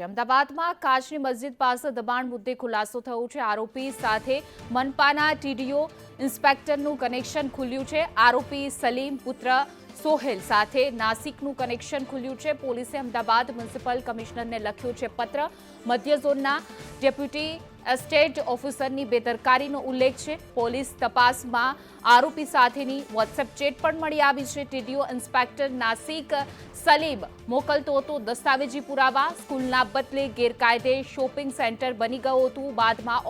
અમદાવાદમાં કાચની મસ્જિદ પાસે દબાણ મુદ્દે ખુલાસો થયો છે। આરોપી સાથે મનપાના ટીડીઓ ઇન્સ્પેક્ટરનું કનેક્શન ખુલ્યું છે। આરોપી સલીમ પુત્ર સોહેલ સાથે નાસિકનું કનેક્શન ખુલ્યું છે। પોલીસે અમદાવાદ મ્યુનિસિપલ કમિશનરને લખ્યો છે પત્ર। મધ્ય ઝોનના ડેપ્યુટી એસ્ટેટ ઓફિસરની બેદરકારીનો ઉલ્લેખ છે। પોલીસ તપાસમાં આરોપી સાથેની વોટ્સએપ ચેટ પણ મળી આવી છે। ટીડીઓ ઇન્સ્પેક્ટર નાસિક સલીમ મોકલતો હતો દસ્તાવેજી પુરાવા। સ્કૂલના બદલે ગેરકાયદે શોપિંગ સેન્ટર બની ગયું હતું। બાદમાં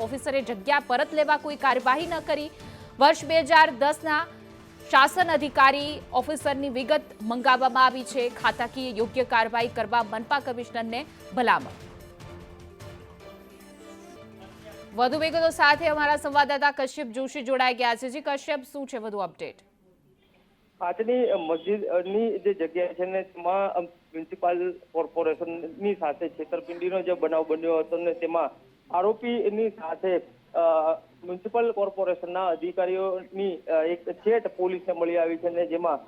ઓફિસરે જગ્યા પરત લેવા કોઈ કાર્યવાહી ન કરી। વર્ષ 2010ના શાસન અધિકારી ઓફિસરની વિગત મંગાવવામાં આવી છે। ખાતાકીય યોગ્ય કાર્યવાહી કરવા મનપા કમિશનરને ભલામણ। વધુ વિગતો સાથે અમારા સંવાદદાતા કશ્યપ જોશી જોડાઈ ગયા છે। જી કશ્યપ, શું છે વધુ અપડેટ? આજની મસ્જિદની જે જગ્યા છે ને તેમાં મ્યુનિસિપલ કોર્પોરેશનની સાથે છેતરપિંડીનો જે બનાવ બન્યો હતો ને તેમાં આરોપીની સાથે મ્યુનિસિપલ કોર્પોરેશનના અધિકારીઓની એક ચેટ પોલીસને મળી આવી છે ને જેમાં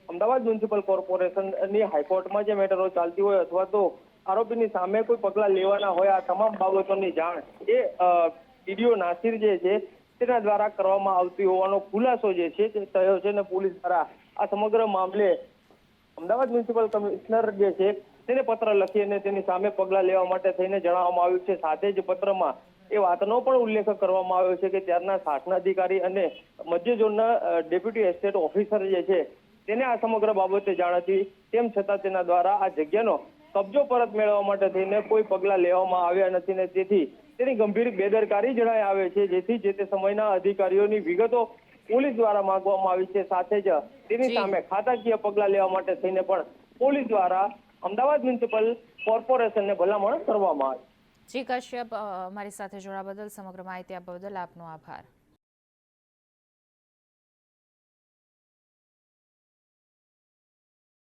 અમદાવાદ મ્યુનિસિપલ કોર્પોરેશનની હાઈકોર્ટમાં જે મેટરો ચાલતી હોય અથવા તો આરોપીની સામે કોઈ પગલાં લેવાના હોય આ તમામ બાબતોની જાણ એ ટીડીઓ નાસિર જે છે તેના દ્વારા કરવામાં આવતી હોવાનો ખુલાસો જે છે તે થયો છે અને પોલીસ દ્વારા આ સમગ્ર મામલે અમદાવાદ મ્યુનિસિપલ કમિશનર જે છે તેને પત્ર લખી અને તેની સામે પગલાં લેવા માટે થઈને જણાવવામાં આવ્યું છે। સાથે જ પત્રમાં એ વાતનો પણ ઉલ્લેખ કરવામાં આવ્યો છે કે ત્યારના શાસન અધિકારી અને મધ્ય ઝોનના ડેપ્યુટી એસ્ટેટ ઓફિસર જે છે તેને આ સમગ્ર બાબતે જાણ હતી। તેમ છતાં તેના દ્વારા આ જગ્યાનો કબજો પરત મેળવવા માટે થઈને કોઈ પગલાં લેવામાં આવ્યા નથી ને તેથી તેની ગંભીર બેદરકારી જણાઈ આવે છે। જેથી જે તે સમયના અધિકારીઓની વિગતો પોલીસ દ્વારા માંગવામાં આવી છે। સાથે જ તેની સામે ખાતાકીય પગલાં લેવા માટે થઈને પણ પોલીસ દ્વારા અમદાવાદ મ્યુનિસિપલ કોર્પોરેશનને ભલામણ કરવામાં આવી। જી કશ્યપ, અમારી સાથે જોડાવા બદલ, સમગ્ર માહિતી આપવા બદલ આપનો આભાર।